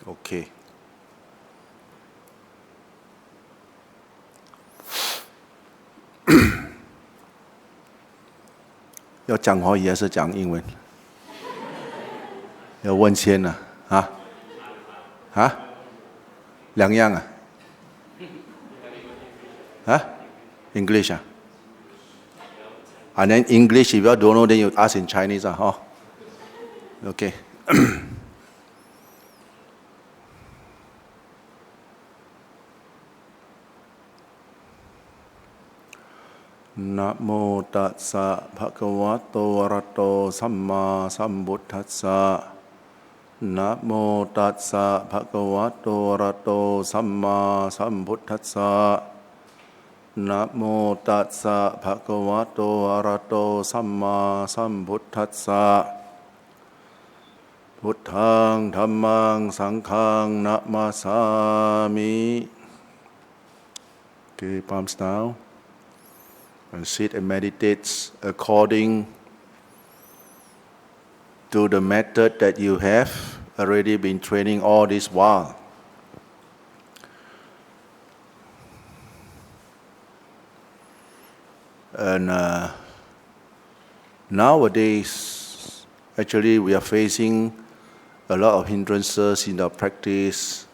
OK 要讲华语还是讲英文？要问先了啊？啊？两样啊？啊 ？English 啊？And then English, if you don't know, then you ask in Chinese 啊，哈 ？OK นะโมตัสสะภะคะวะโตอะระหะโตสัมมาสัมพุทธัสสะนะโมตัสสะภะคะวะโตอะระหะโตสัมมาสัมพุทธัสสะนะโมตัสสะภะคะวะโตอะระหะโตสัมมาสัมพุทธัสสะพุทธังธัมมังสังฆังนะมาสามิ Okay, palms down and sit and meditate according to the method that you have already been training all this while. And nowadays, actually, we are facing a lot of hindrances in our practice,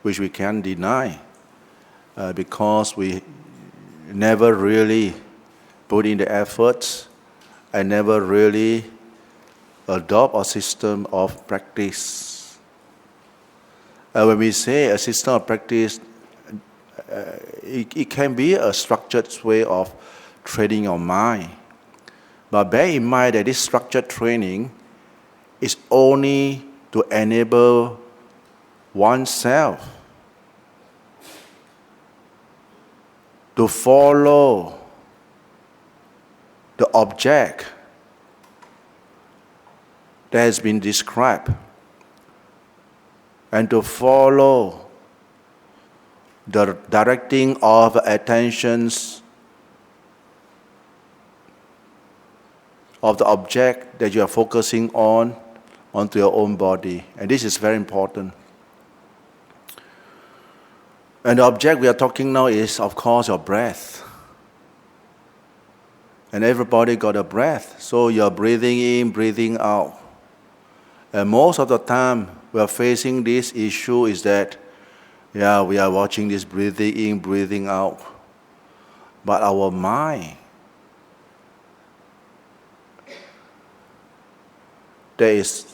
which we can't deny, because we never really put in the efforts and never really adopt a system of practice. When we say a system of practice, it can be a structured way of training your mind. But bear in mind that this structured training is only to enable oneself to follow the object that has been described and to follow the directing of attentions of the object that you are focusing on onto your own body. And this is very important. And the object we are talking now is, of course, your breath. And everybody got a breath. So you're breathing in, breathing out. And most of the time, we are facing this issue is that, we are watching this breathing in, breathing out. But our mind, that is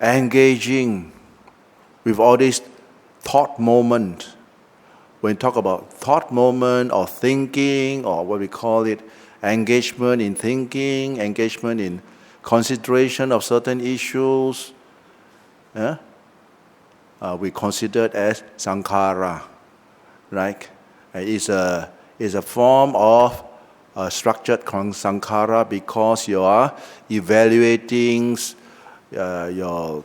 engaging with all these thought moments. When we talk about thought moment or thinking or what we call it, engagement in thinking, engagement in consideration of certain issues, we consider it as sankhara, right? It's a form of structured sankhara because you are evaluating your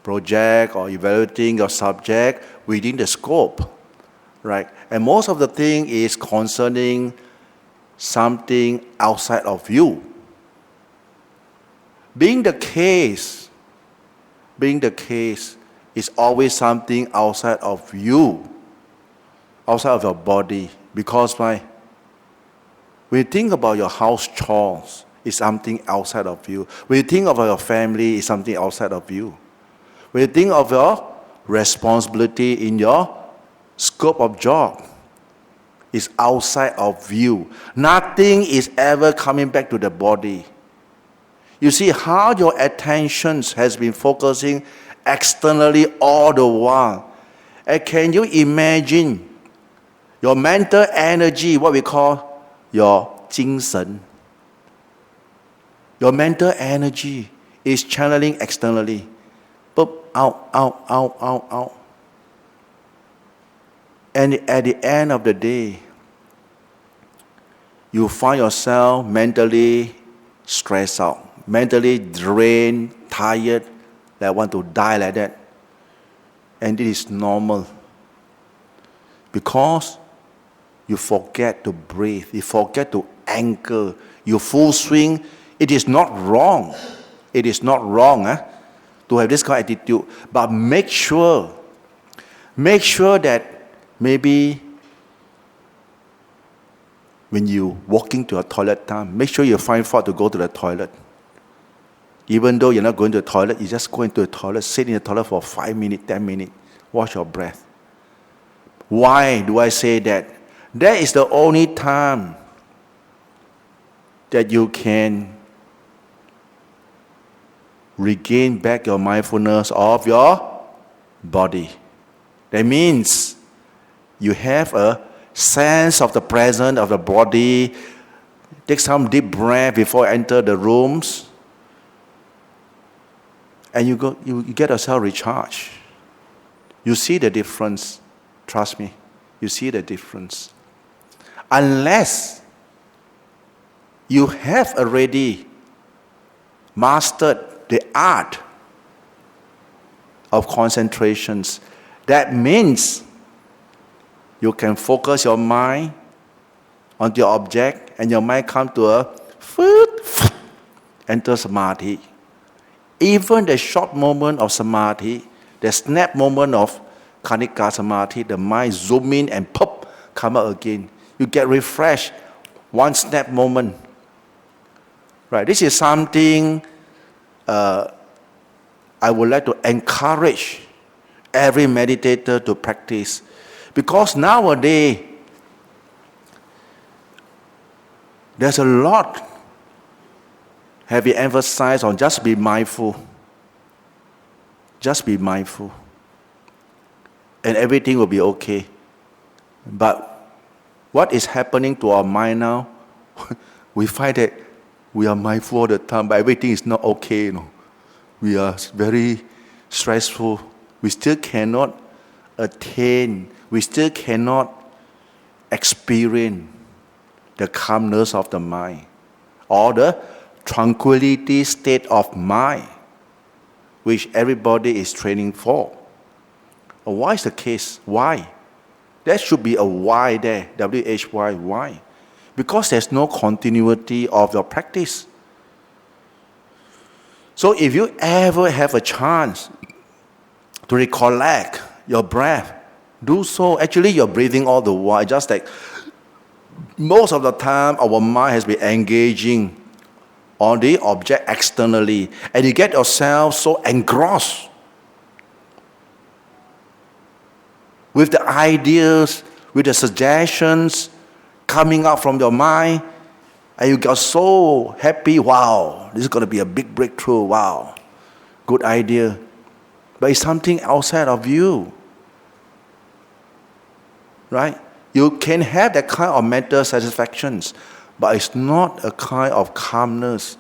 project or evaluating your subject within the scope, right? And most of the thing is concerning something outside of you. Being the case is always something outside of you, outside of your body. Because why? When you think about your house chores, it's something outside of you. When you think about your family, it's something outside of you. When you think of your responsibility in your scope of job, it's outside of you. Nothing is ever coming back to the body. You see how your attention has been focusing externally all the while. And can you imagine your mental energy, what we call your 精神? Your mental energy is channeling externally. Out. And at the end of the day, you find yourself mentally stressed out, mentally drained, tired, that want to die like that. And it is normal. Because you forget to breathe, you forget to anchor, you full swing It is not wrong. It is not wrong to have this kind of attitude. But make sure that maybe when you walking to a toilet time, make sure you find fault to go to the toilet. Even though you're not going to the toilet, you just go into the toilet, sit in the toilet for 5 minutes, 10 minutes, wash your breath. Why do I say that? That is the only time that you can regain back your mindfulness of your body. That means you have a sense of the presence of the body. Take some deep breath before you enter the rooms. And you get yourself recharged. You see the difference. Trust me. You see the difference. Unless you have already mastered the art of concentrations, that means you can focus your mind on your object and your mind come to a enter samadhi. Even the short moment of samadhi, the snap moment of kanika samadhi, the mind zoom in and pop, come out again. You get refreshed. One snap moment. Right. This is something I would like to encourage every meditator to practice. Because nowadays, there's a lot heavy emphasis on just be mindful. Just be mindful. And everything will be okay. But what is happening to our mind now? We find that we are mindful all the time, but everything is not okay. We are very stressful. We still cannot attain. We still cannot experience the calmness of the mind or the tranquility state of mind, which everybody is training for. Why is the case? Why? There should be a why there. W-H-Y, why? Because there's no continuity of your practice. So if you ever have a chance to recollect your breath, do so. Actually, you're breathing all the while. Just like most of the time, our mind has been engaging on the object externally. And you get yourself so engrossed with the ideas, with the suggestions coming out from your mind, and you got so happy, wow, this is going to be a big breakthrough, wow, good idea. But it's something outside of you, right? You can have that kind of mental satisfactions, but it's not a kind of calmness,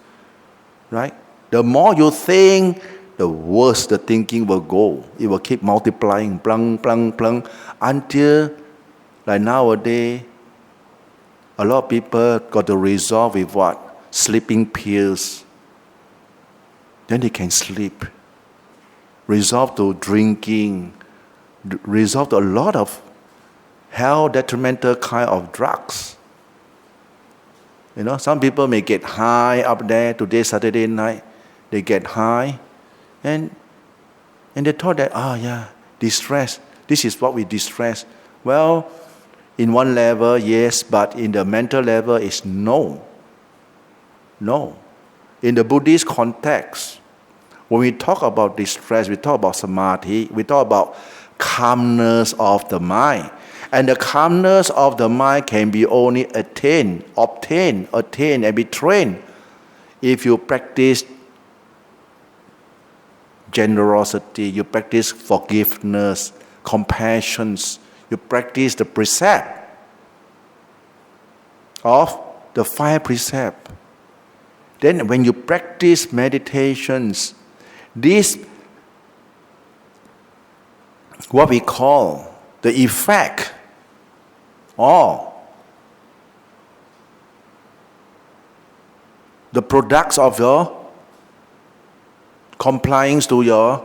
right? The more you think, the worse the thinking will go. It will keep multiplying, plung, plung, plung, until, like nowadays, a lot of people got to resolve with what? Sleeping pills. Then they can sleep. Resolve to drinking. Resolve to a lot of health detrimental kind of drugs. Some people may get high up there. Today, Saturday night, they get high. And they thought that, distress. This is what we distress. Well, in one level, yes, but in the mental level, it's no. No. In the Buddhist context, when we talk about distress, we talk about samadhi, we talk about calmness of the mind. And the calmness of the mind can be only obtained, and be trained if you practice generosity, you practice forgiveness, compassion, you practice the precept of the 5 precepts. Then when you practice meditations, this, what we call the effect or the products of your compliance to your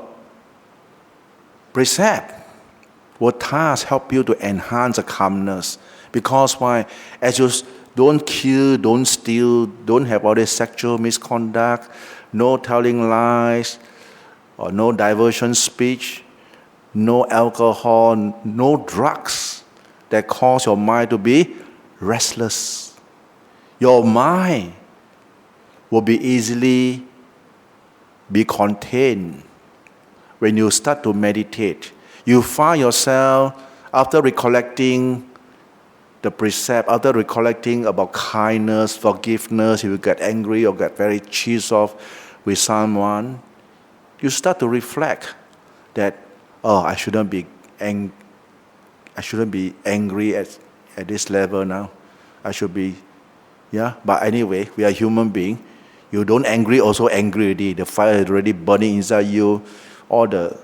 precept will thus help you to enhance the calmness. Because why? As you don't kill, don't steal, don't have all this sexual misconduct, no telling lies, or no diversion speech, no alcohol, no drugs that cause your mind to be restless. Your mind will be easily be contained when you start to meditate. You find yourself, after recollecting the precept, after recollecting about kindness, forgiveness, if you get angry or get very cheesed off with someone, you start to reflect that, I shouldn't be angry at this level now. I should be, but anyway, we are human beings. You don't angry, also angry already. The fire is already burning inside you. All the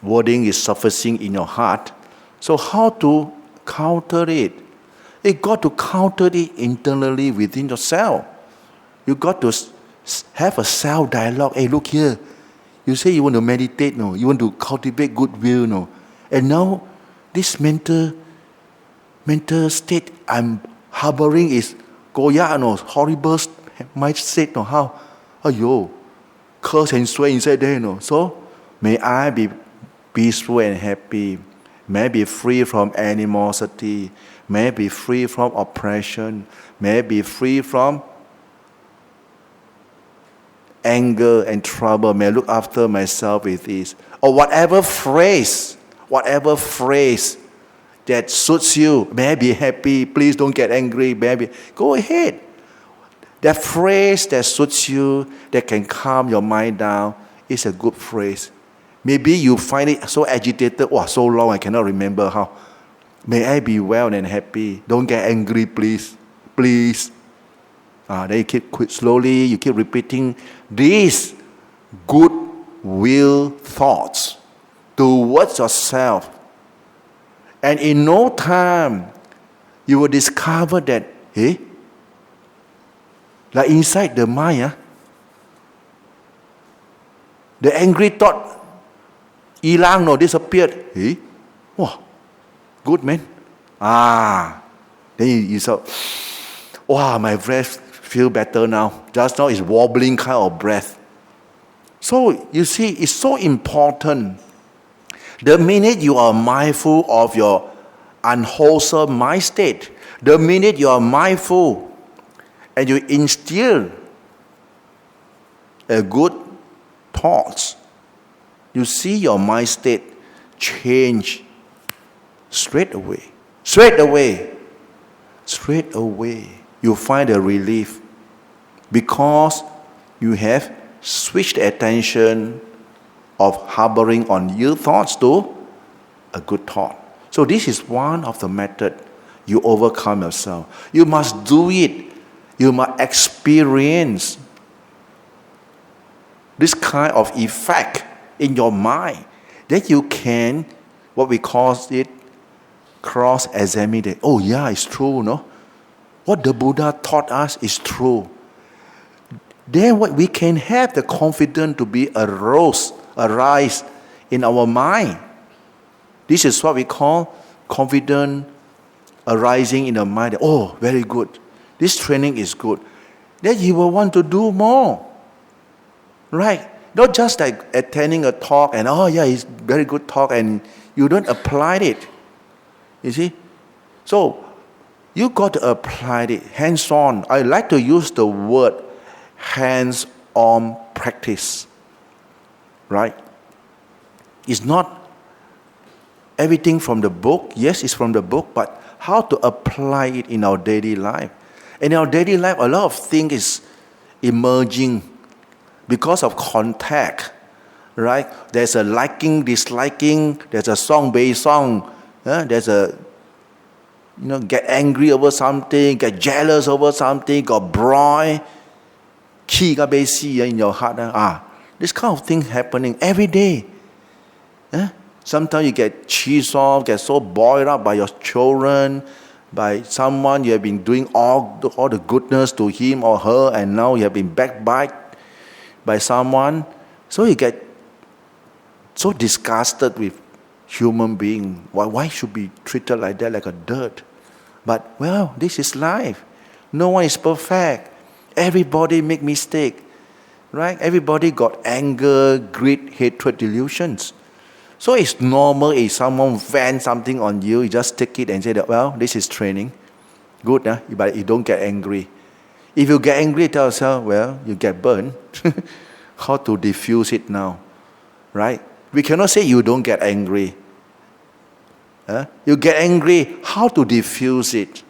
wording is surfacing in your heart. So how to counter it? You got to counter it internally within yourself. You got to have a self-dialogue. Hey, look here. You say you want to meditate, no? You want to cultivate goodwill, no? And now this mental state I'm harboring is Goya, no? Horrible mindset, no? How? Ayo, curse and swear inside there, no? So may I be peaceful and happy. May I be free from animosity. May I be free from oppression. May I be free from anger and trouble. May I look after myself with this. Or whatever phrase that suits you. May I be happy. Please don't get angry. May I be... Go ahead. That phrase that suits you, that can calm your mind down, is a good phrase. Maybe you find it so agitated. So long I cannot remember how. May I be well and happy. Don't get angry, please. Please. Then you keep slowly, you keep repeating these good will thoughts towards yourself. And in no time, you will discover that, like inside the mind, the angry thought, hilang, no, disappeared. Wow, good man. Then you saw, my breath feel better now. Just now it's wobbling kind of breath. So you see, it's so important. The minute you are mindful of your unwholesome mind state, the minute you are mindful and you instill a good thoughts, you see your mind state change straight away. You find a relief because you have switched attention of harboring on ill thoughts to a good thought. So this is one of the methods you overcome yourself. You must do it. You must experience this kind of effect in your mind that you can, what we call it, cross-examine it. It's true, no? What the Buddha taught us is true. Then what we can have the confidence to be arise in our mind. This is what we call confidence arising in the mind. Very good. This training is good. Then you will want to do more. Right? Not just like attending a talk and, it's very good talk and you don't apply it. You see? So, you got to apply it hands-on. I like to use the word hands-on practice. Right? It's not everything from the book. Yes, it's from the book, but how to apply it in our daily life. In our daily life, a lot of things is emerging because of contact. Right? There's a liking, disliking. There's a song-based song. There's a get angry over something, get jealous over something, got broil, in your heart. This kind of thing happening every day. Sometimes you get cheesed off, get so boiled up by your children, by someone you have been doing all the goodness to him or her, and now you have been backbited by someone. So you get so disgusted with human being. Why should be treated like that, like a dirt? But, well, this is life. No one is perfect. Everybody make mistake. Right? Everybody got anger, greed, hatred, delusions. So it's normal if someone vents something on you, you just take it and say that, well, this is training. Good, but you don't get angry. If you get angry, tell yourself, well, you get burned. How to diffuse it now? Right? We cannot say you don't get angry. You get angry, how to diffuse it?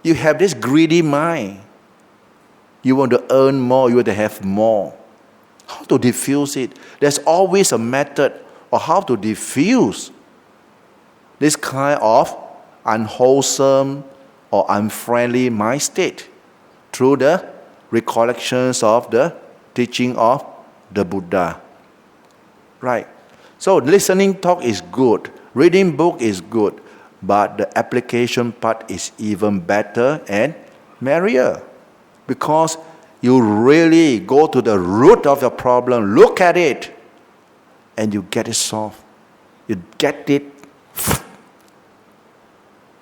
You have this greedy mind. You want to earn more, you want to have more. How to diffuse it? There's always a method of how to diffuse this kind of unwholesome or unfriendly mind state through the recollections of the teaching of the Buddha. Right? So listening talk is good, reading book is good, but the application part is even better and merrier. Because you really go to the root of the problem, look at it, and you get it solved. You get it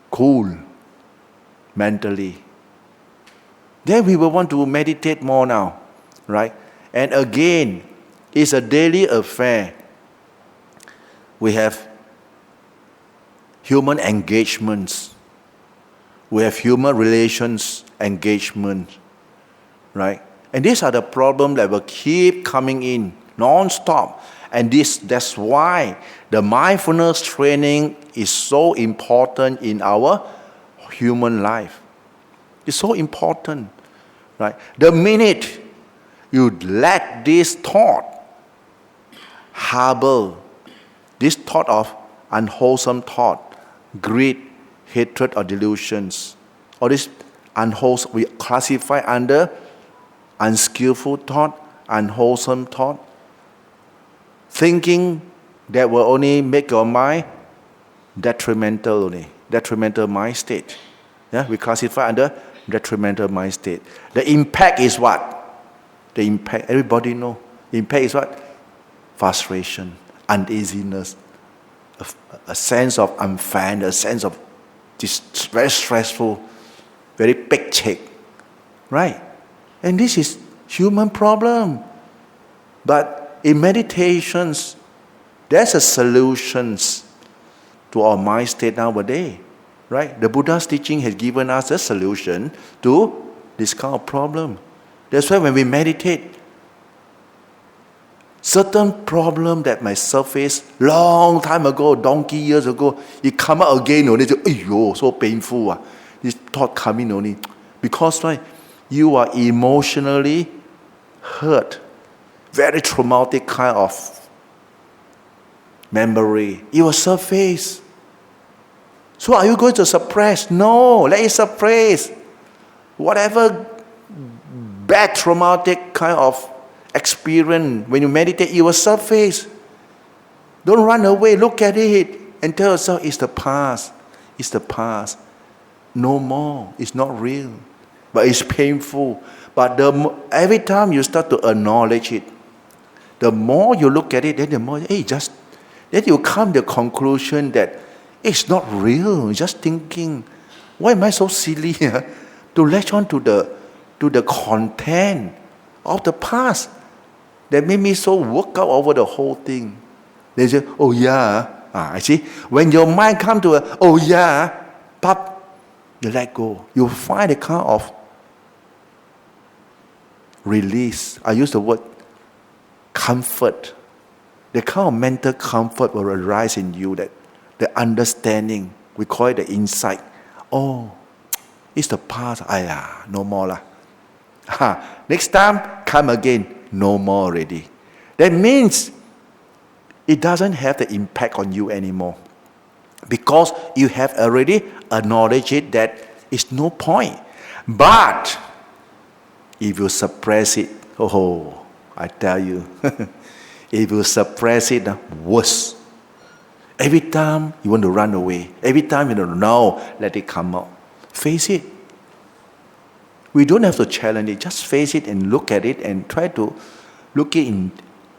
cool mentally. Then we will want to meditate more now, right? And again, it's a daily affair. We have human engagements. We have human relations engagements. Right? And these are the problems that will keep coming in non-stop. And that's why the mindfulness training is so important in our human life. It's so important. Right? The minute you let this thought harbor, this thought of unwholesome thought, greed, hatred or delusions, or this unwholesome, we classify under unskillful thought, unwholesome thought, thinking that will only make your mind detrimental mind state. Yeah, we classify under detrimental mind state. The impact is what? The impact, everybody know. The impact is what? Frustration, uneasiness, a sense of unfairness, a sense of very stressful, very big check. Right? And this is human problem. But in meditations, there's a solutions to our mind state nowadays. Right? The Buddha's teaching has given us a solution to this kind of problem. That's why when we meditate, certain problem that might surface long time ago, donkey years ago, it come out again only. Ayyo, so painful. This thought coming only. Because right, you are emotionally hurt. Very traumatic kind of memory. It will surface. So are you going to suppress? No, let it suppress. Whatever bad traumatic kind of experience, when you meditate, it will surface. Don't run away. Look at it and tell yourself, it's the past. It's the past. No more. It's not real. But it's painful. But every time you start to acknowledge it, the more you look at it, then the more, then you come to the conclusion that it's not real. You're just thinking, why am I so silly to latch on to the content of the past that made me so work out over the whole thing? They say, oh yeah. I see. When your mind comes to oh yeah, pop, you let go. You find a kind of release. I use the word comfort. The kind of mental comfort will arise in you, that the understanding, we call it the insight. Oh, it's the past. No more lah. Next time, come again. No more already. That means it doesn't have the impact on you anymore. Because you have already acknowledged it that it's no point. But if you suppress it, I tell you, if you suppress it, worse. Every time you want to run away, every time you don't know, let it come out. Face it. We don't have to challenge it. Just face it and look at it and try to look it in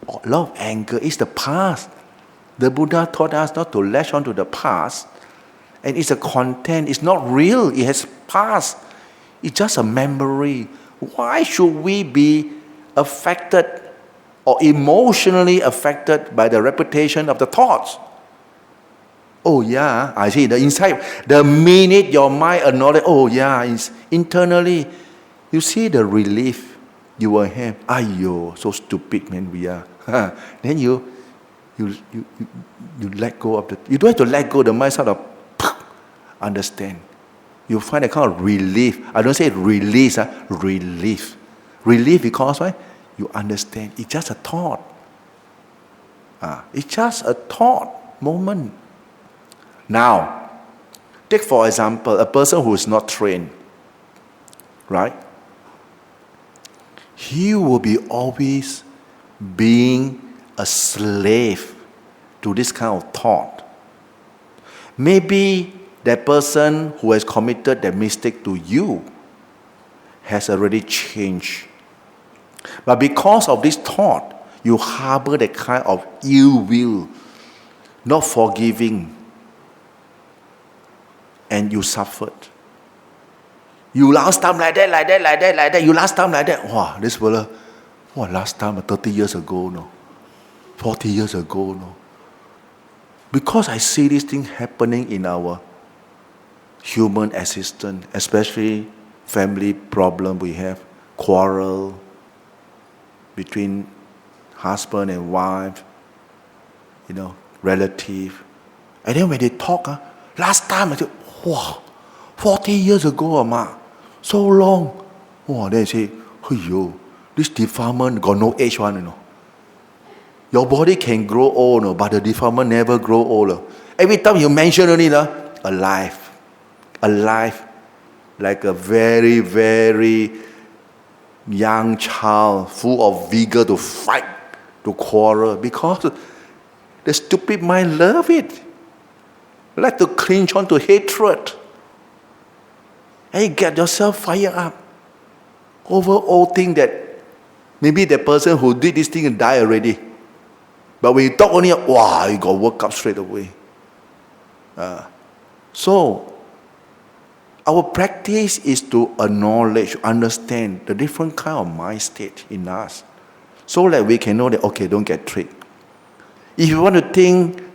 a lot of anger. It's the past. The Buddha taught us not to latch on to the past And it's a content. It's not real. It has passed. It's just a memory. Why should we be affected or emotionally affected by the repetition of the thoughts? Oh yeah, I see the inside. The minute your mind acknowledges, oh yeah, it's internally, you see the relief you will have. Ayo, so stupid man we are. Then you let go of the. You don't have to let go. The mind sort of understand. You find a kind of relief. I don't say release. Relief. Relief because why? You understand. It's just a thought. It's just a thought moment. Now, take for example a person who is not trained, right? He will be always being a slave to this kind of thought. Maybe that person who has committed that mistake to you has already changed. But because of this thought, you harbor that kind of ill will, not forgiving, and you suffered. You last time like that. You last time like that. Wow, this fella, last time 30 years ago, no. 40 years ago, no. Because I see this thing happening in our human existence, especially family problem we have, quarrel between husband and wife, relative. And then when they talk, last time I said, 40 years ago, ma, so long. Then they say, this defilement got no age one, Your body can grow old, but the defilement never grow older. Every time you mention only, alive, like a very, very young child, full of vigor to fight, to quarrel, because the stupid mind love it. Like to cling on to hatred. And you get yourself fired up over old thing that maybe the person who did this thing died already. But when you talk only, you got woke up straight away. So, our practice is to acknowledge, understand the different kind of mind state in us. So that we can know that, okay, don't get tricked. If you want to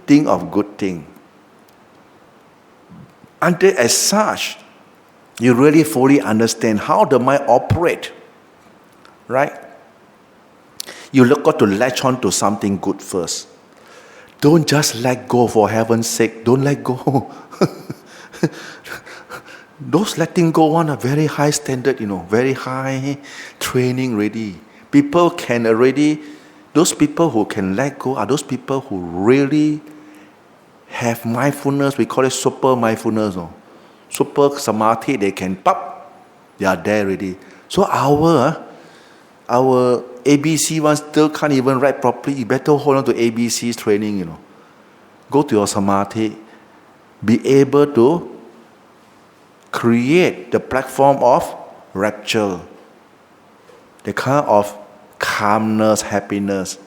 think of good thing. Until as such, you really fully understand how the mind operates, right? You got to latch on to something good first. Don't just let go for heaven's sake. Don't let go. Those letting go one are very high standard, very high training ready. Those people who can let go are those people who really have mindfulness. We call it super mindfulness. Super samadhi, they can they are there already. So our ABC one still can't even write properly. You better hold on to ABC's training, Go to your samadhi. Be able to create the platform of rapture. The kind of calmness, happiness.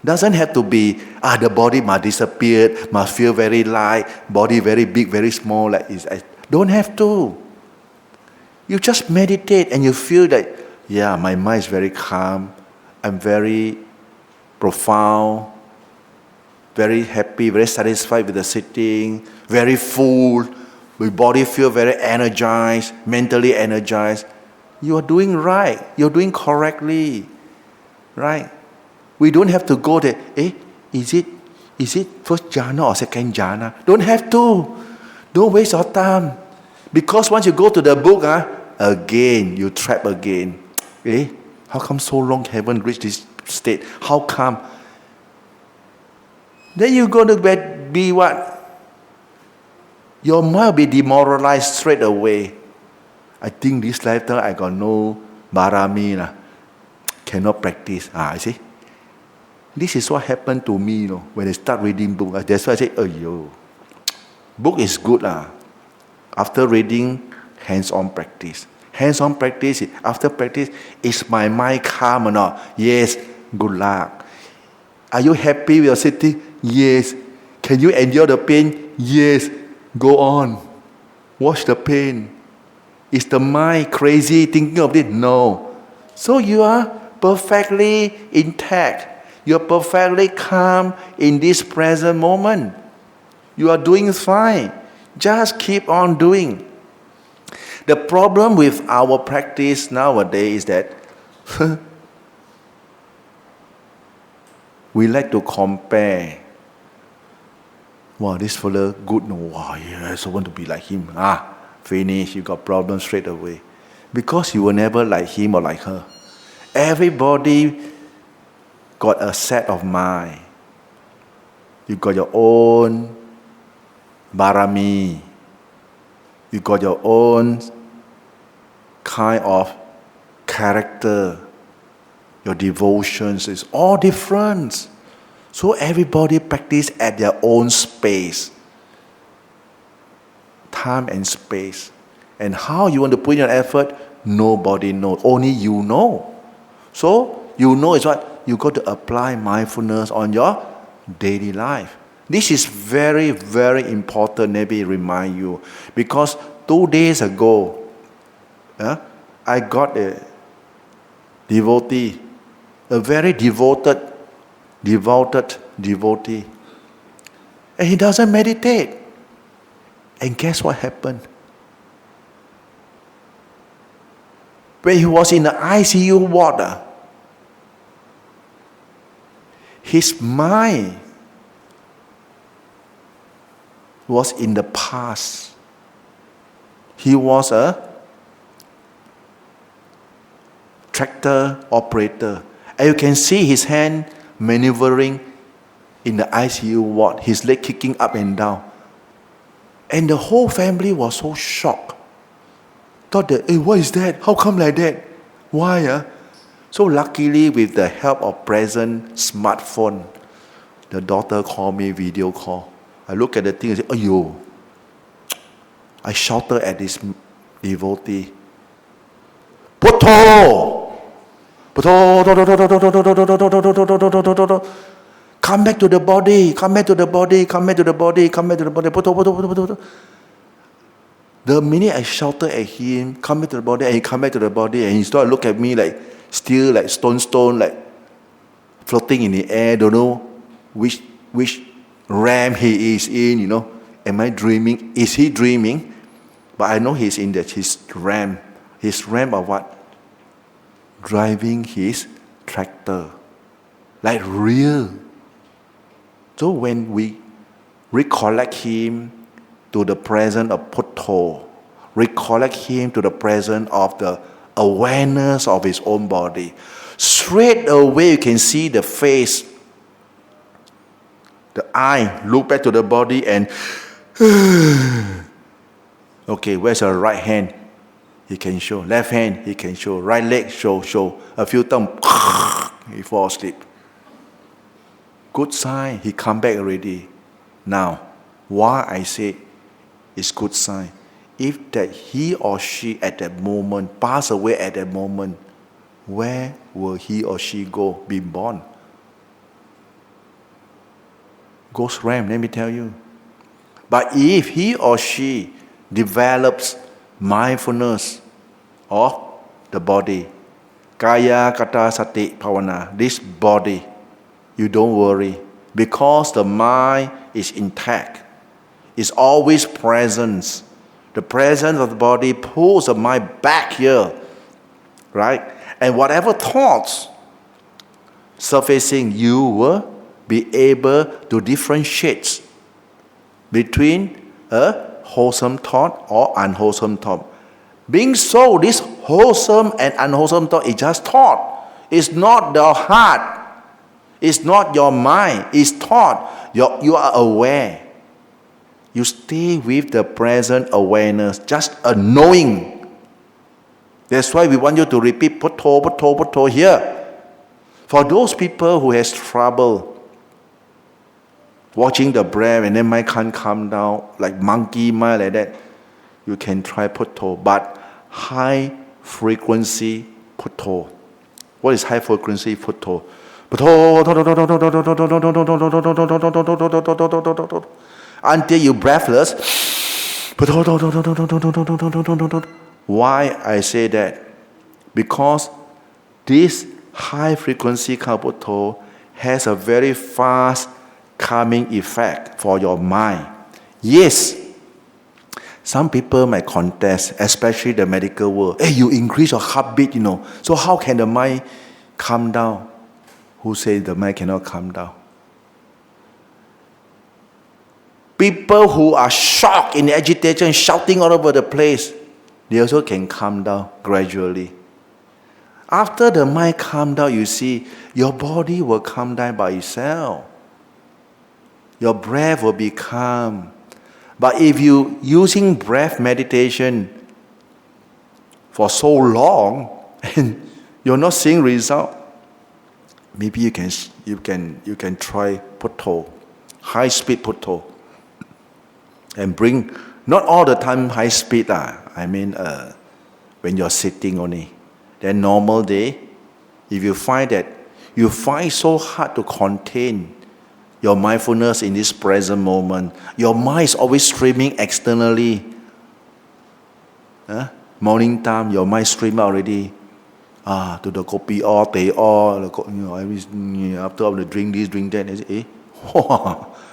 Doesn't have to be, the body must disappear, must feel very light, body very big, very small. Don't have to. You just meditate and you feel that, my mind is very calm. I'm very profound, very happy, very satisfied with the sitting, very full. My body feel very energized, mentally energized. You are doing right. You're doing correctly, right? We don't have to go there. Is it first jhana or second jhana? Don't have to. Don't waste your time. Because once you go to the book, again, you trap again. How come so long haven't reached this state? How come? Then you're going to be what? Your mind will be demoralized straight away. I think this lifetime I got no barami. Cannot practice. I see. This is what happened to me, when I start reading book. That's why I say, book is good. After reading, hands-on practice. Hands-on practice, after practice, is my mind calm or not? Yes, good luck. Are you happy with your sitting? Yes. Can you endure the pain? Yes. Go on. Watch the pain. Is the mind crazy thinking of it? No. So you are perfectly intact. You are perfectly calm in this present moment. You are doing fine. Just keep on doing. The problem with our practice nowadays is that we like to compare. Wow, this fella good. No, wow, yes, I want to be like him. Finish, you got problems straight away. Because you were never like him or like her. Everybody got a set of mind. You got your own barami. You got your own kind of character. Your devotions is all different. So everybody practice at their own space. Time and space. And how you want to put in your effort, nobody knows. Only you know. So you know is what? You got to apply mindfulness on your daily life. This is very, very important, maybe remind you. Because 2 days ago, I got a devotee, a very devoted devotee. And he doesn't meditate. And guess what happened? When he was in the ICU ward, his mind was in the past. He was a tractor operator. And you can see his hand maneuvering in the ICU ward, his leg kicking up and down. And the whole family was so shocked. Thought that, what is that? How come like that? Why? So luckily, with the help of present smartphone, the daughter called me video call. I look at the thing and say, "Ayo!" I shouted at this devotee, "Poto! Poto! Come back to the body! Come back to the body! Come back to the body! Come back to the body! Poto! Poto! Poto! Poto!" The minute I shouted at him, "Come back to the body," and he come back to the body, and he started to look at me like still like stone, like floating in the air. Don't know which realm he is in. Am I dreaming? Is he dreaming? But I know he's in his realm. His realm of what? Driving his tractor, like real. So when we recollect him to the presence of Poto, recollect him to the presence of the awareness of his own body, straight away you can see the face, the eye, look back to the body and okay, where's your right hand? He can show. Left hand, he can show. Right leg, show. A few times, he fall asleep. Good sign, he come back already. Now, why I say it's good sign? If that he or she at that moment, pass away at that moment, where will he or she go, be born? Ghost realm, let me tell you. But if he or she develops mindfulness of the body, kaya kata sati bhavana, this body, you don't worry, because the mind is intact. It's always presence. The presence of the body pulls the mind back here, right? And whatever thoughts surfacing, you will be able to differentiate between a wholesome thought or unwholesome thought. Being so, this wholesome and unwholesome thought is just thought. It's not the heart. It's not your mind. It's thought. You are aware. You stay with the present awareness, just a knowing. That's why we want you to repeat Poto, Poto, Poto here. For those people who has trouble watching the breath and then mind can't come down, like monkey mind like that, you can try Poto, but high frequency Poto. What is high frequency Poto? Until you breathless, Why I say that? Because this high frequency Kabuto has a very fast calming effect for your mind. Yes, some people might contest, especially the medical world. Hey, you increase your heartbeat, So how can the mind calm down? Who says the mind cannot calm down? People who are shocked in agitation, shouting all over the place, they also can calm down gradually. After the mind calm down, you see, your body will calm down by itself. Your breath will be calm. But if you using breath meditation for so long and you're not seeing result, maybe you can try Putto, high speed Putto, and bring not all the time high speed. When you're sitting only. Then normal day, if you find that you find so hard to contain your mindfulness in this present moment, your mind is always streaming externally. Morning time, your mind stream already to the kopi or teh or after I drink this, drink that.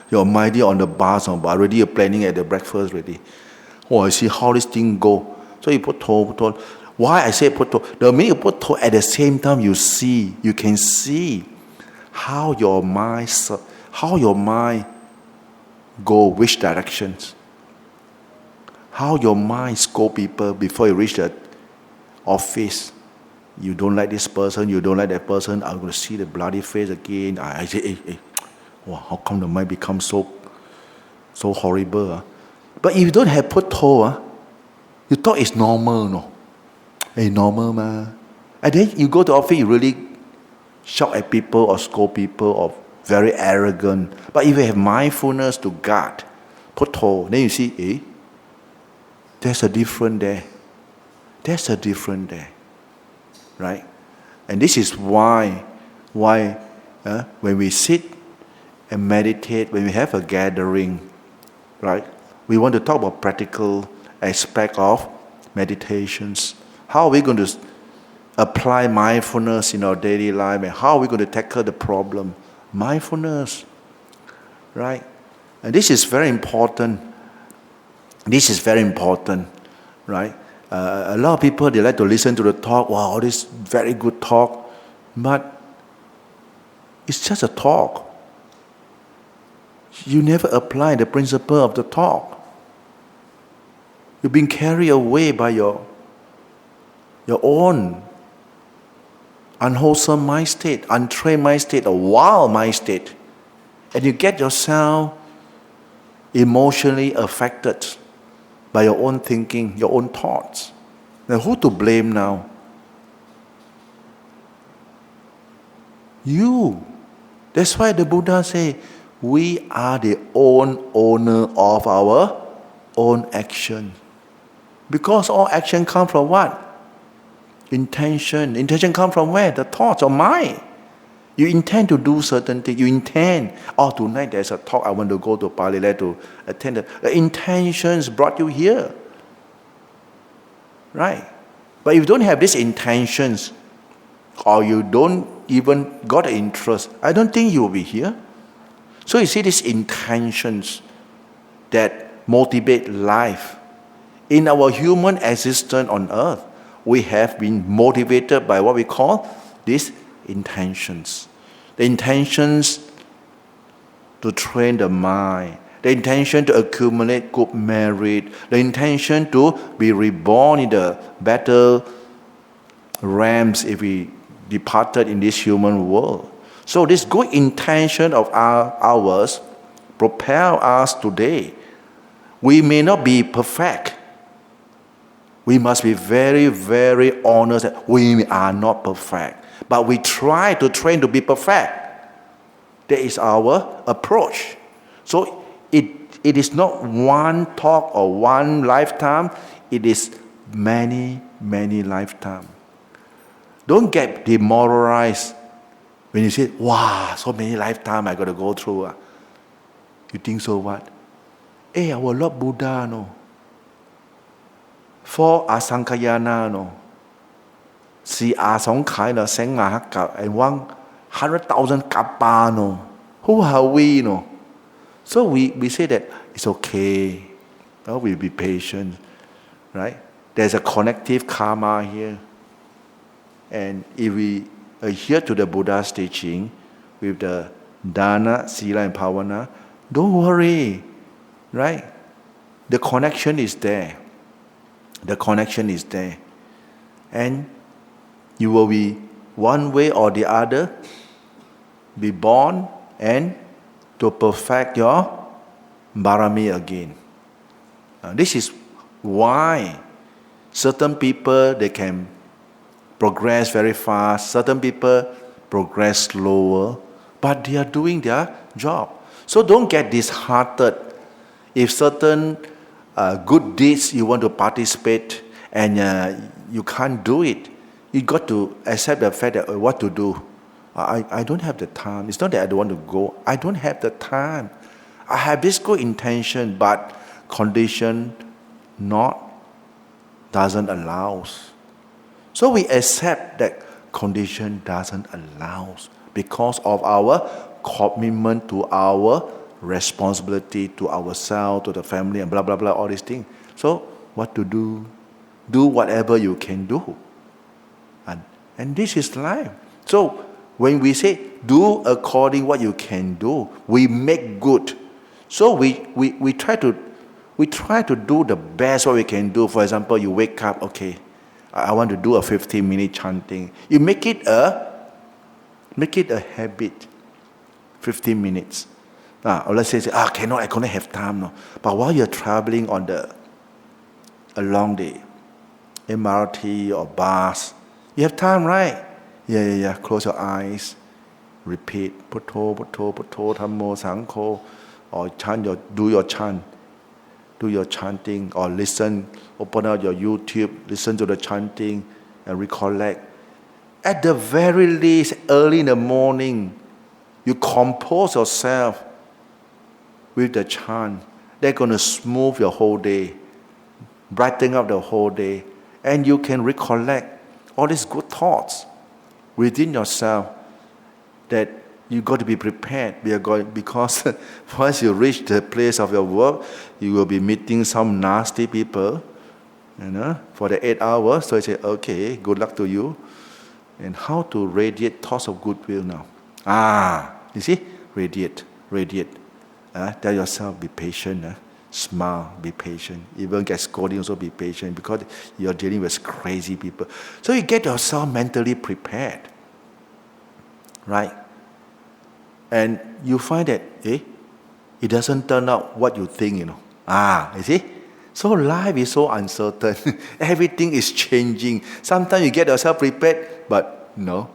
Your mind is on the bus, but already you're planning at the breakfast already. I see how this thing go. So you put toe. Why I say put toe? The minute you put toe, at the same time you can see how your mind go which directions. How your mind go people before you reach the office. You don't like this person, you don't like that person. I'm going to see the bloody face again. I say, hey. Wow, how come the mind becomes so horrible? But if you don't have put toe, you thought it's normal, no? Hey, normal, man. And then you go to office, you really shout at people or scold people or very arrogant. But if you have mindfulness to guard, put toe, then you see, there's a difference there. There's a difference there. Right? And this is why when we sit and meditate, when we have a gathering, right? We want to talk about practical aspect of meditations. How are we going to apply mindfulness in our daily life, and how are we going to tackle the problem? Mindfulness, right? And this is very important. Right? A lot of people, they like to listen to the talk. Wow, this very good talk. But it's just a talk. You never apply the principle of the talk. You've been carried away by your own unwholesome mind state, untrained mind state, a wild mind state. And you get yourself emotionally affected by your own thinking, your own thoughts. Now who to blame now? You. That's why the Buddha say, we are the owner of our own action. Because all action comes from what? Intention. Intention comes from where? The thoughts or mind. You intend to do certain things. You intend, tonight there's a talk, I want to go to Palelai to attend. The intentions brought you here. Right? But if you don't have these intentions, or you don't even got an interest, I don't think you will be here. So you see these intentions that motivate life. In our human existence on earth, we have been motivated by what we call these intentions. The intentions to train the mind, the intention to accumulate good merit, the intention to be reborn in the better realms if we departed in this human world. So this good intention of ours propel us today. We may not be perfect. We must be very, very honest that we are not perfect. But we try to train to be perfect. That is our approach. So it is not one talk or one lifetime. It is many, many lifetimes. Don't get demoralized when you say, wow, so many lifetimes I got to go through. You think so what? Hey, our Lord Buddha, no. 4 Asankayana, no. 4 Asongkhai, no, Seng Mahakap, and 100,000 Kappa, no. Who are we, no? So we say that it's okay. Oh, we'll be patient, right? There's a connective karma here. And if we adhere to the Buddha's teaching with the dana, sila, and bhavana, don't worry, right? The connection is there. The connection is there. And you will be one way or the other, be born and to perfect your barami again. This is why certain people, they can progress very fast, certain people progress slower, but they are doing their job. So don't get disheartened if certain good deeds you want to participate and you can't do it. You got to accept the fact that what to do. I don't have the time. It's not that I don't want to go. I don't have the time. I have this good intention, but condition doesn't allow. So we accept that condition doesn't allow because of our commitment to our responsibility to ourselves, to the family, and blah, blah, blah, all these things. So what to do? Do whatever you can do. And this is life. So when we say, do according what you can do, we make good. So we try to do the best what we can do. For example, you wake up, okay, I want to do a 15-minute chanting. You make it a habit, 15 minutes. Or let's say, I cannot have time. No. But while you're traveling on a long day, MRT or bus, you have time, right? Yeah. Close your eyes. Repeat. Putto, putto, putto, Dhammo, Sangho. Or do your chant. Do your chanting. Or listen. Open out your YouTube. Listen to the chanting. And recollect. At the very least, early in the morning, you compose yourself with the chant. They're going to smooth your whole day. Brighten up the whole day. And you can recollect all these good thoughts within yourself that you got to be prepared because once you reach the place of your work, you will be meeting some nasty people, for the 8 hours. So I say, okay, good luck to you. And how to radiate thoughts of goodwill now? You see, radiate. Tell yourself, be patient. Smile, be patient. Even get scolding, also be patient because you're dealing with crazy people. So you get yourself mentally prepared, right? And you find that, it doesn't turn out what you think, you see? So life is so uncertain. Everything is changing. Sometimes you get yourself prepared, but no,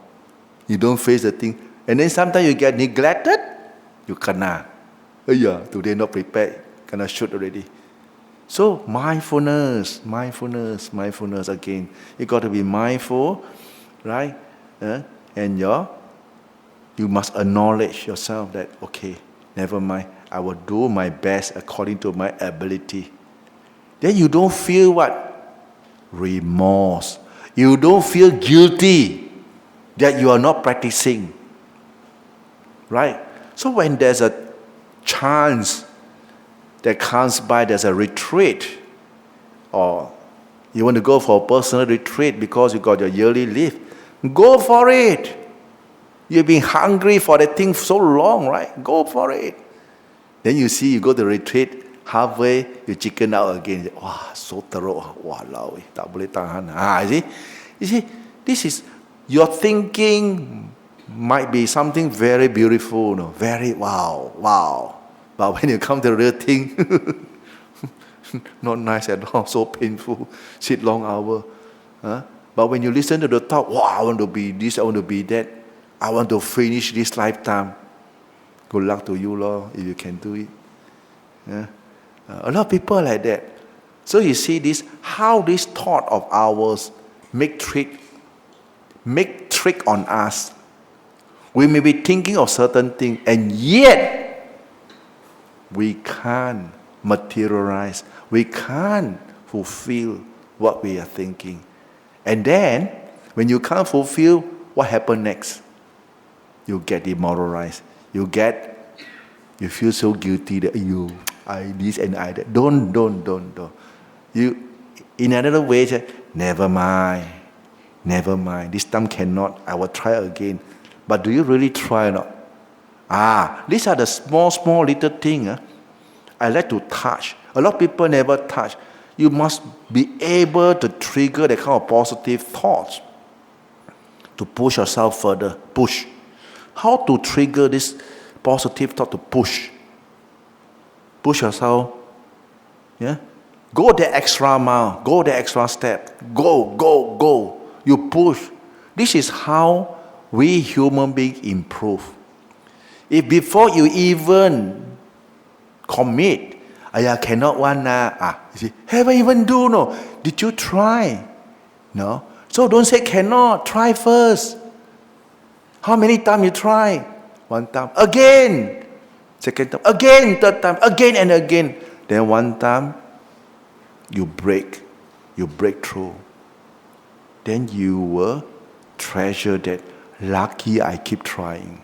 you don't face the thing. And then sometimes you get neglected, you kena. Today not prepared. Gonna shoot already. So mindfulness again. You got to be mindful, right? And you must acknowledge yourself that, okay, never mind. I will do my best according to my ability. Then you don't feel what? Remorse. You don't feel guilty that you are not practicing. Right? So when there's a chance that comes by, there's a retreat, or you want to go for a personal retreat because you got your yearly leave, go for it. You've been hungry for that thing so long, right? Go for it. Then you see, you go to retreat, halfway, you chicken out again. Wow, so teruk. Walao, tak boleh tahan. You see, this is, your thinking might be something very beautiful, very wow. But when you come to the real thing, not nice at all, so painful, sit long hour. But when you listen to the talk, I want to be this, I want to be that, I want to finish this lifetime. Good luck to you, Lord, if you can do it. A lot of people are like that. So you see this, how this thought of ours make trick on us. We may be thinking of certain things, and yet we can't materialize. We can't fulfill what we are thinking. And then, when you can't fulfill, what happens next? You get demoralized. You feel so guilty that I this and I that. Don't. You, in another way, say, never mind. This time cannot. I will try again. But do you really try or not? These are the small little things. I like to touch. A lot of people never touch. You must be able to trigger that kind of positive thoughts to push yourself further. Push. How to trigger this positive thought to push? Push yourself. Yeah? Go the extra mile. Go the extra step. Go. You push. This is how we human beings improve. If before you even commit, I cannot one now. You see, haven't even do no. Did you try? No. So don't say cannot. Try first. How many times you try? One time. Again. Second time. Again. Third time. Again and again. Then one time, you break. You break through. Then you will treasure that. Lucky I keep trying.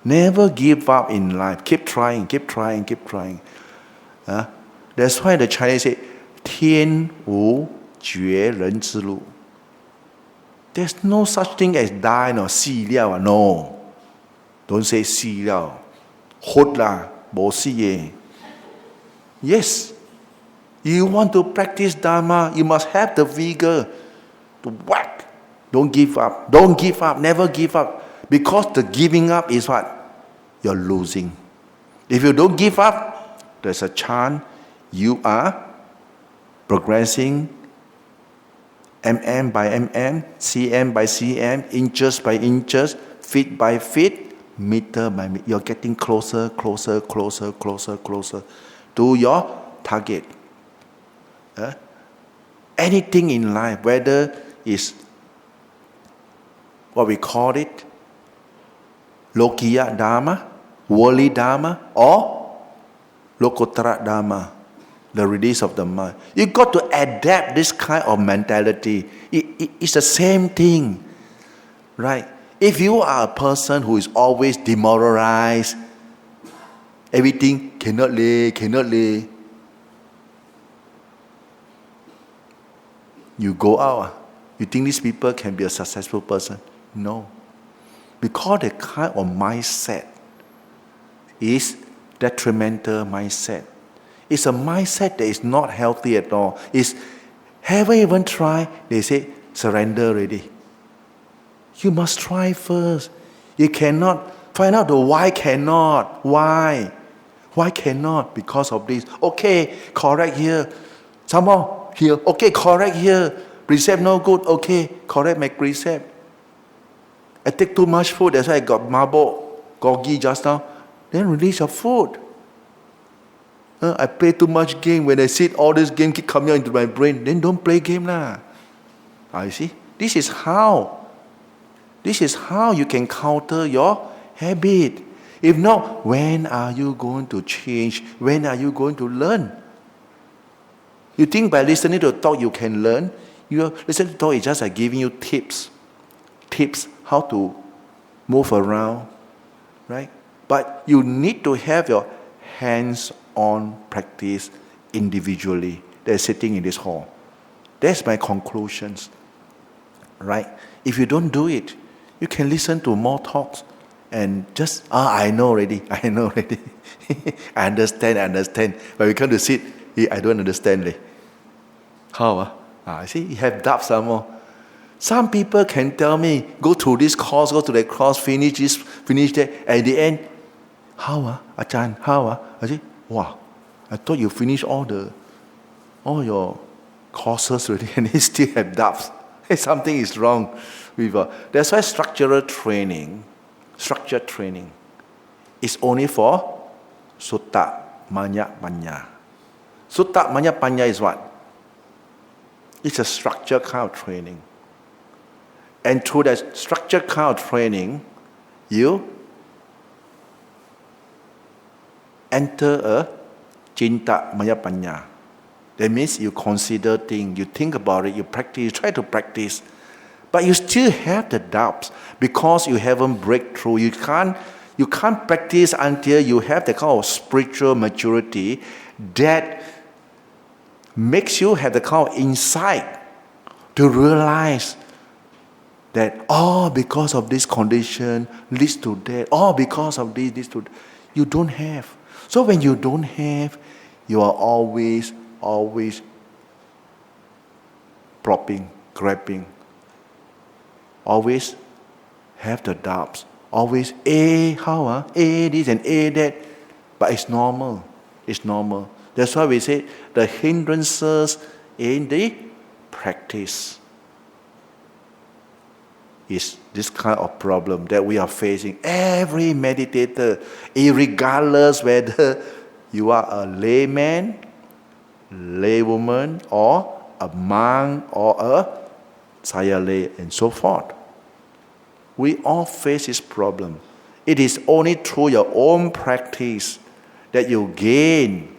Never give up in life. Keep trying. That's why the Chinese say, 天无绝人之路. There's no such thing as die or 死了. No. Don't say 死了. 活啦,没死耶. Yes. You want to practice Dhamma, you must have the vigor to whack. Don't give up. Never give up. Because the giving up is what? You're losing. If you don't give up, there's a chance you are progressing mm by mm, cm by cm, inches by inches, feet by feet, meter by meter. You're getting closer to your target. Anything in life, whether it's what we call it, Lokiya Dhamma, worldly Dhamma, or Lokotara Dhamma, the release of the mind. You got to adapt this kind of mentality. It's the same thing, right? If you are a person who is always demoralized, everything cannot lay. You go out. You think these people can be a successful person? No. Because the kind of mindset is detrimental mindset. It's a mindset that is not healthy at all. It's, haven't even tried, they say, surrender already. You must try first. You cannot, find out the why cannot. Why? Why cannot? Because of this. Okay, correct here. Some more here. Okay, correct here. Precept no good. Okay, correct my precept. I take too much food, that's why I got marble, gogi just now. Then release your food. I play too much game. When I sit, all this game keep coming into my brain. Then don't play game lah. You see? This is how you can counter your habit. If not, when are you going to change? When are you going to learn? You think by listening to talk you can learn? You listen to talk is just like giving you tips how to move around, right? But you need to have your hands-on practice individually. They're sitting in this hall. That's my conclusions, right? If you don't do it, you can listen to more talks and just, I know already. I understand. But we come to sit, I don't understand. How? See, you have doubts some more. Some people can tell me, go to this course, go to that course, finish this, finish that. At the end, how? Achan, how? I say, wow, I thought you finished all your courses already and you still have doubts. Something is wrong with that's why structured training is only for Sutta, Manya, Panya. Sutta, Manya, Panya is what? It's a structured kind of training. And through that structured kind of training, you enter a Cinta Maya Panya. That means you consider things, you think about it, you practice, you try to practice. But you still have the doubts because you haven't break through. You can't practice until you have the kind of spiritual maturity that makes you have the kind of insight to realize that all because of this condition leads to that. All because of this leads to that. You don't have. So when you don't have, you are always grabbing. Always have the doubts. Always, how? This and that. But it's normal. It's normal. That's why we say the hindrances in the practice is this kind of problem that we are facing. Every meditator, regardless whether you are a layman, laywoman, or a monk, or a Sayalay, and so forth. We all face this problem. It is only through your own practice that you gain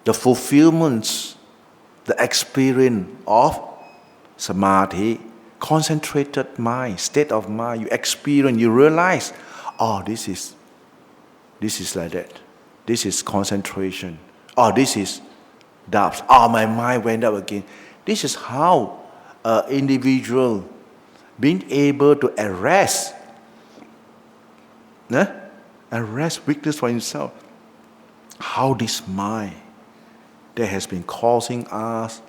the fulfillments, the experience of samadhi, concentrated mind, state of mind. You experience, you realize, this is like that. This is concentration. This is doubts. My mind went up again. This is how an individual being able to arrest weakness for himself. How this mind that has been causing us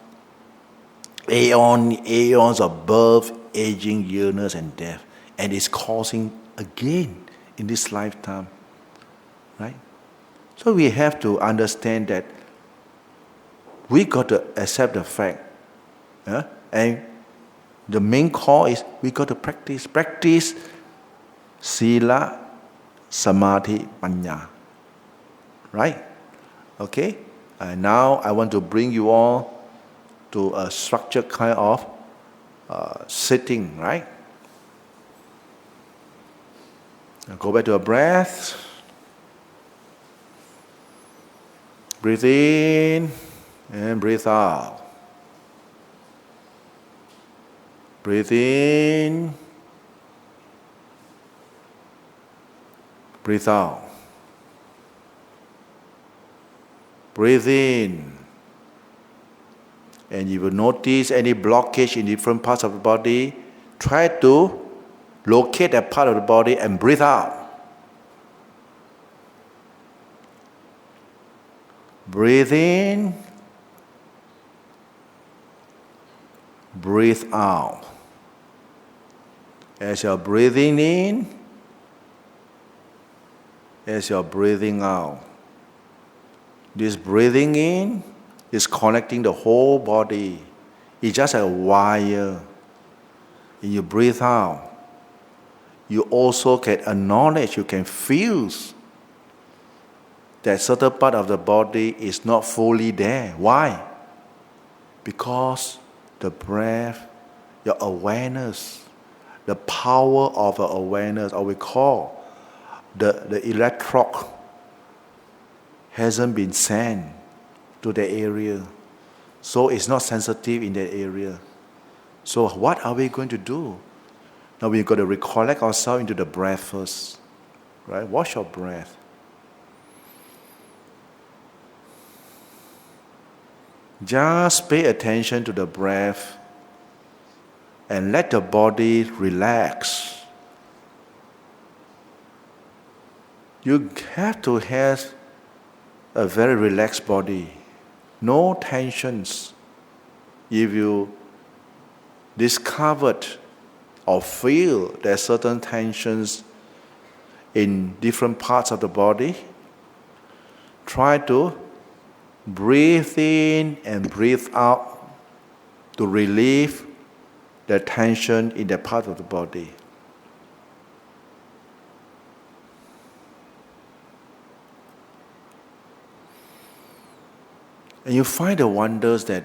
aeons of birth, aging, illness, and death, and is causing again in this lifetime, right? So we have to understand that we got to accept the fact. And the main call is we got to practice sila, samadhi, panya. Right? Okay? And now I want to bring you all to a structured kind of sitting, right? Now go back to a breath. Breathe in and breathe out. Breathe in. Breathe out. Breathe in. And you will notice any blockage in different parts of the body. Try to locate that part of the body and breathe out. Breathe in. Breathe out. As you're breathing in, as you're breathing out. This breathing in is connecting the whole body. It's just a wire. And you breathe out. You also can acknowledge, you can feel that certain part of the body is not fully there. Why? Because the breath, your awareness, the power of awareness, or we call the electrode, hasn't been sent to the area. So it's not sensitive in that area. So what are we going to do? Now we've got to recollect ourselves into the breath first. Right? Watch your breath. Just pay attention to the breath and let the body relax. You have to have a very relaxed body. No tensions. If you discovered or feel there's certain tensions in different parts of the body, try to breathe in and breathe out to relieve the tension in that part of the body. And you find the wonders that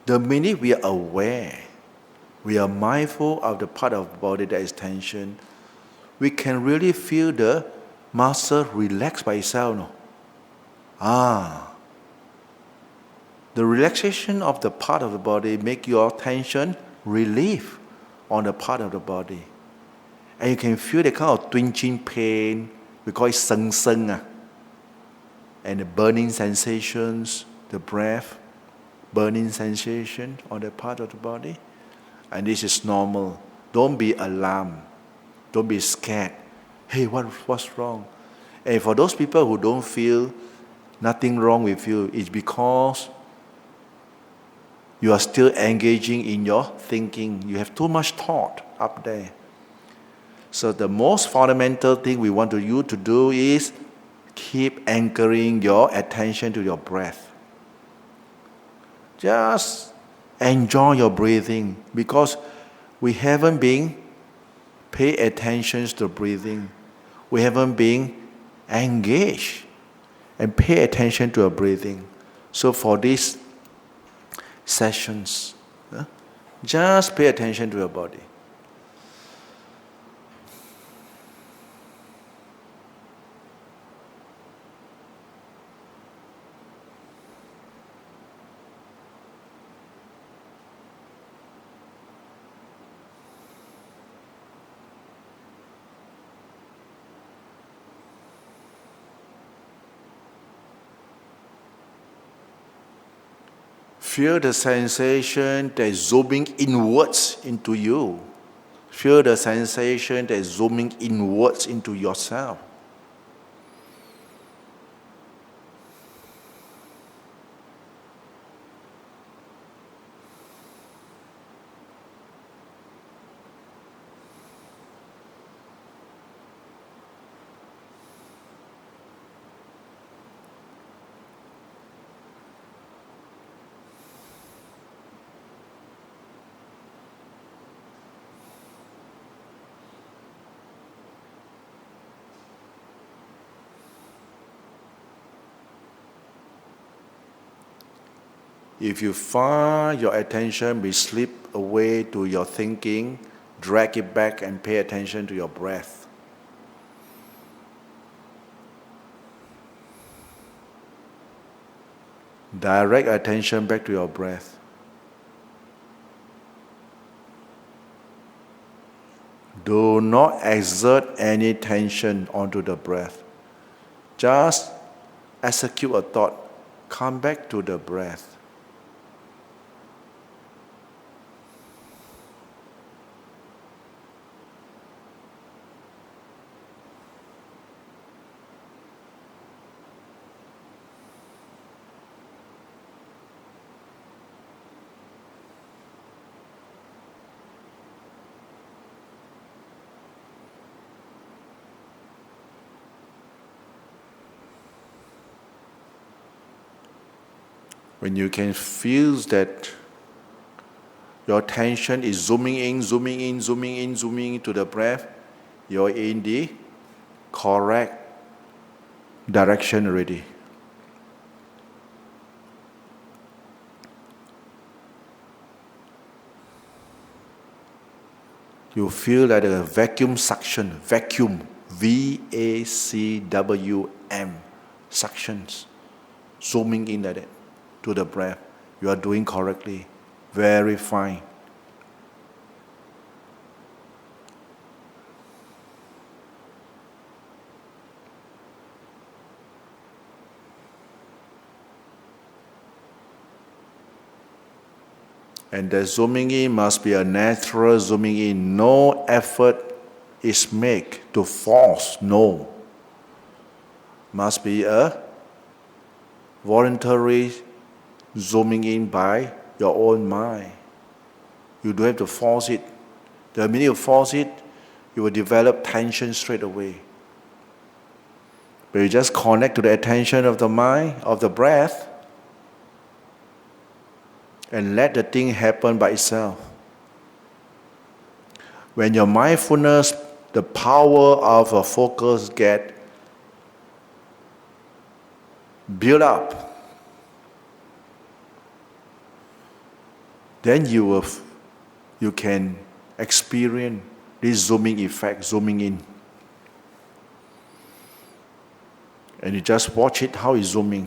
the minute we are aware, we are mindful of the part of the body that is tension, we can really feel the muscle relax by itself. No? The relaxation of the part of the body make your tension relief on the part of the body. And you can feel the kind of twinging pain, we call it seng seng, and the burning sensations, the breath, burning sensation on the part of the body. And this is normal. Don't be alarmed. Don't be scared. Hey, what's wrong? And for those people who don't feel nothing wrong with you, it's because you are still engaging in your thinking. You have too much thought up there. So the most fundamental thing we want you to do is keep anchoring your attention to your breath. Just enjoy your breathing, because we haven't been pay attention to breathing. We haven't been engaged and pay attention to our breathing. So for these sessions, just pay attention to your body. Feel the sensation that is zooming inwards into you. Feel the sensation that is zooming inwards into yourself. If you find your attention will slip away to your thinking, drag it back and pay attention to your breath. Direct attention back to your breath. Do not exert any tension onto the breath. Just execute a thought. Come back to the breath. When you can feel that your attention is zooming in to the breath, you're in the correct direction already. You feel like a vacuum suction, vacuum, V-A-C-W-M, suctions, zooming in like that. To the breath. You are doing correctly. Very fine. And the zooming in must be a natural zooming in. No effort is made to force. No. Must be a voluntary zooming in by your own mind. You don't have to force it. The minute you force it, you will develop tension straight away. But you just connect to the attention of the mind, of the breath, and let the thing happen by itself. When your mindfulness, the power of a focus get built up, then you can experience this zooming effect, zooming in. And you just watch it, how it's zooming.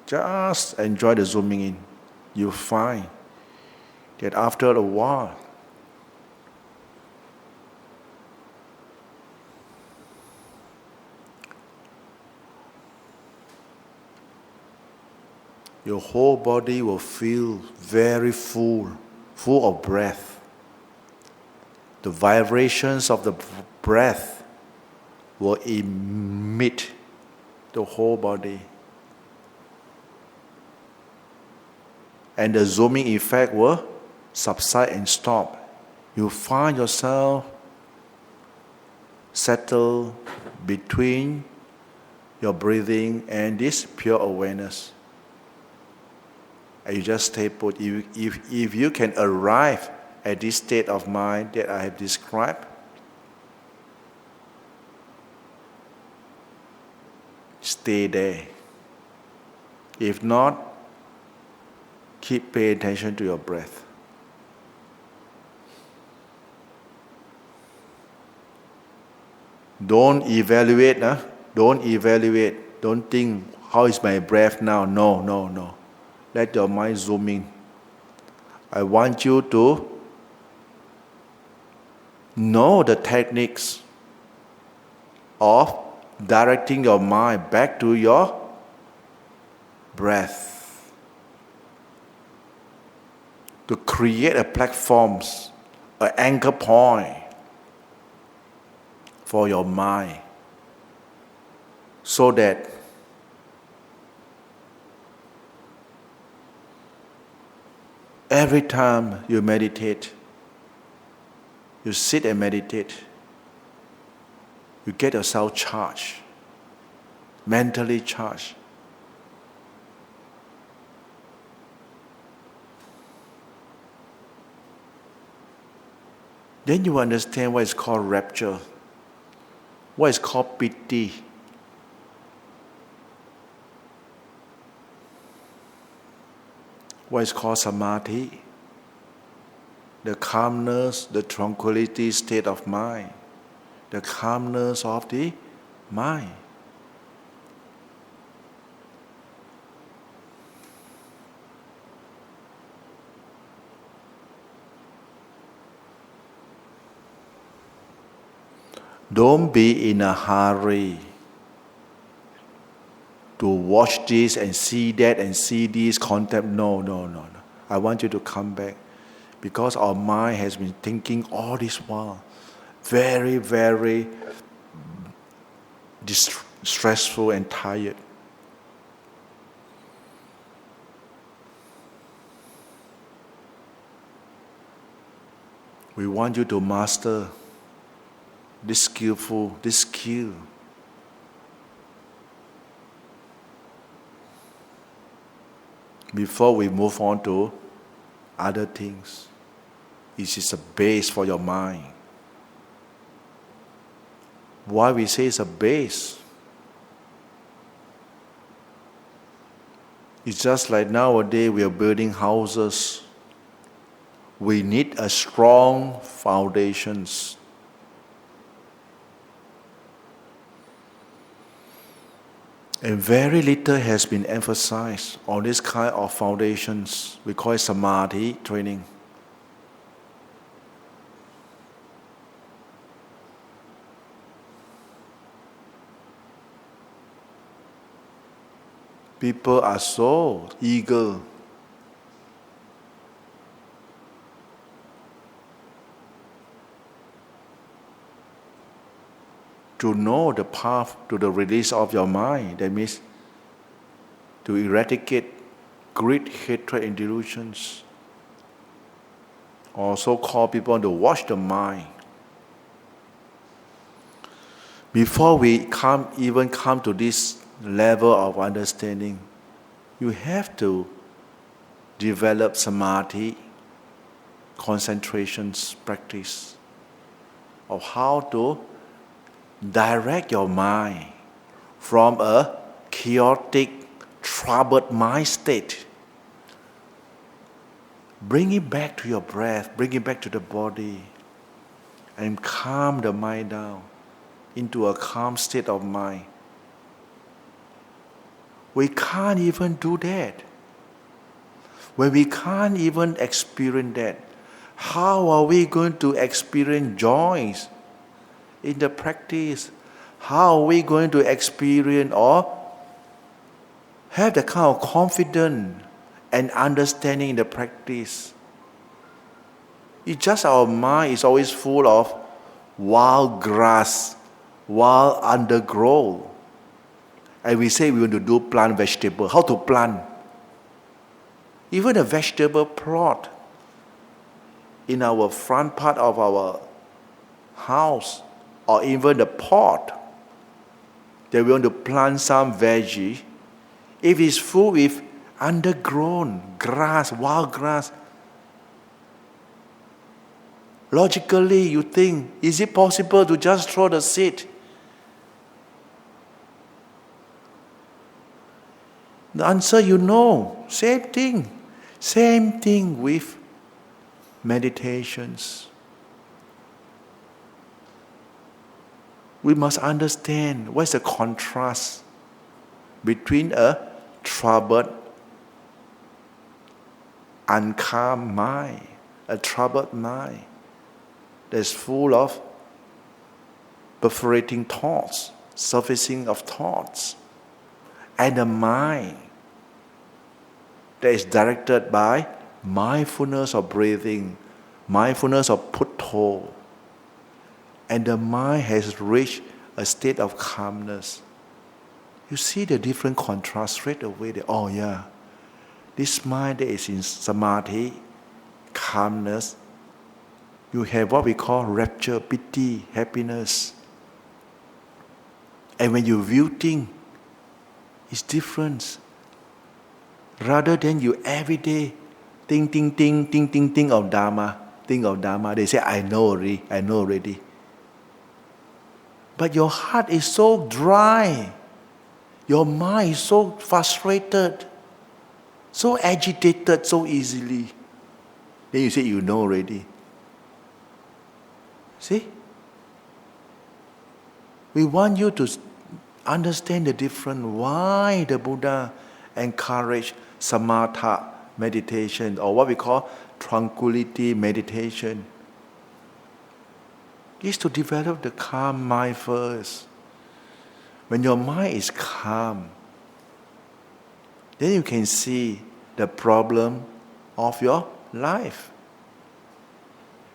Just enjoy the zooming in. You find that after a while, your whole body will feel very full of breath. The vibrations of the breath will emit the whole body. And the zooming effect will subside and stop. You find yourself settled between your breathing and this pure awareness. And you just stay put. If you can arrive at this state of mind that I have described, stay there. If not, keep paying attention to your breath. Don't evaluate. Don't evaluate. Don't think, how is my breath now? No. Let your mind zoom in. I want you to know the techniques of directing your mind back to your breath. To create a platform, an anchor point for your mind, so that every time you meditate, you sit and meditate, you get yourself charged, mentally charged. Then you understand what is called rapture, what is called piti, what is called samadhi, the calmness, the tranquility state of mind, the calmness of the mind. Don't be in a hurry to watch this and see that and see this concept. No. I want you to come back, because our mind has been thinking all this while. Very, very stressful and tired. We want you to master this skill. Before we move on to other things, it is a base for your mind. Why we say it's a base? It's just like nowadays we are building houses. We need a strong foundations. And very little has been emphasized on this kind of foundations. We call it samadhi training. People are so eager to know the path to the release of your mind. That means to eradicate greed, hatred, and delusions. Also call people to watch the mind. Before we even come to this level of understanding, you have to develop samadhi, concentrations practice of how to direct your mind from a chaotic, troubled mind state. Bring it back to your breath, bring it back to the body, and calm the mind down into a calm state of mind. We can't even do that. When we can't even experience that, how are we going to experience joys in the practice? How are we going to experience or have the kind of confidence and understanding in the practice? It's just our mind is always full of wild grass, wild undergrowth. And we say we want to do plant vegetable. How to plant? Even a vegetable plot in our front part of our house, or even the pot that we want to plant some veggie, if it's full with undergrown grass, wild grass, logically you think, is it possible to just throw the seed? The answer you know, same thing. Same thing with meditations. We must understand what's the contrast between a troubled, uncalm mind, a troubled mind that's full of perforating thoughts, surfacing of thoughts, and a mind that is directed by mindfulness of breathing, mindfulness of putto, and the mind has reached a state of calmness. You see the different contrast straight away. Oh yeah, this mind that is in samadhi, calmness, you have what we call rapture, piti, happiness. And when you view things, it's different. Rather than you every day think of Dhamma. They say, I know already. But your heart is so dry. Your mind is so frustrated, so agitated so easily. Then you say, you know already. See? We want you to understand the difference. Why the Buddha encouraged samatha meditation, or what we call tranquility meditation. Is to develop the calm mind first. When your mind is calm, then you can see the problem of your life.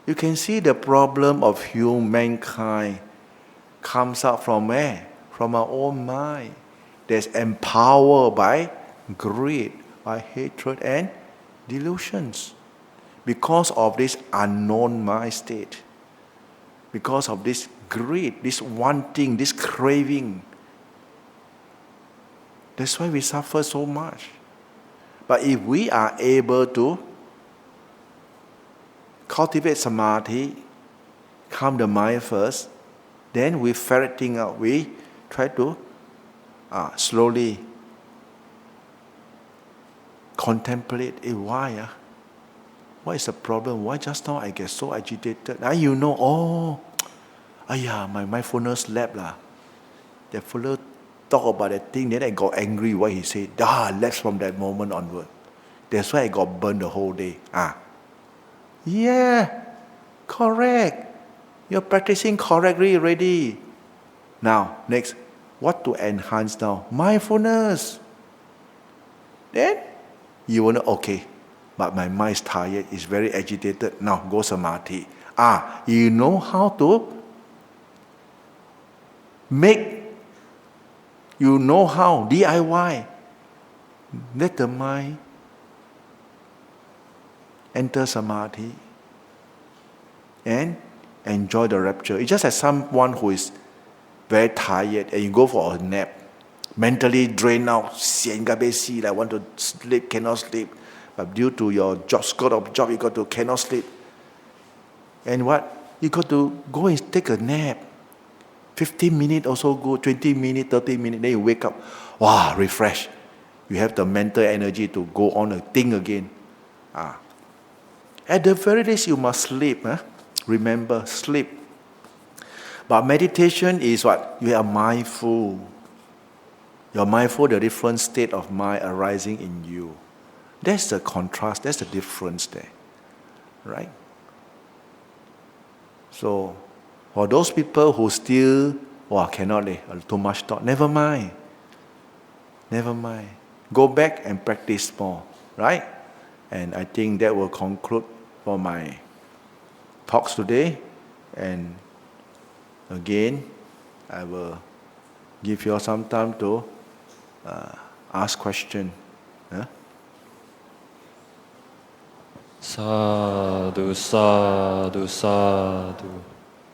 You can see the problem of humankind comes out from where? From our own mind. That's empowered by greed, by hatred and delusions. Because of this unknown mind state. Because of this greed, this wanting, this craving. That's why we suffer so much. But if we are able to cultivate samadhi, calm the mind first, then we ferreting out, we try to slowly contemplate why. What is the problem? Why just now I get so agitated? Now you know, my mindfulness lab lah. That fellow talk about that thing, then I got angry what he said. Lapse from that moment onward. That's why I got burned the whole day. Yeah, correct. You're practicing correctly already. Now, next, what to enhance now? Mindfulness. Then, you want to, okay, but my mind is tired, it's very agitated. Now, go samadhi. You know how to make, you know how, DIY. Let the mind enter samadhi and enjoy the rapture. It's just as someone who is very tired and you go for a nap, mentally drained out, like want to sleep, cannot sleep. But due to your scope of job, you cannot sleep. And what? You got to go and take a nap. 15 minutes also good, 20 minutes, 30 minutes, then you wake up. Wow, refresh. You have the mental energy to go on a thing again. At the very least, you must sleep. Remember, sleep. But meditation is what? You are mindful. You're mindful of the different state of mind arising in you. That's the contrast, that's the difference there. Right? So, for those people who still, cannot, too much thought, never mind. Never mind. Go back and practice more. Right? And I think that will conclude for my talks today. And again, I will give you all some time to ask questions. Sadhu, sadhu, sadhu.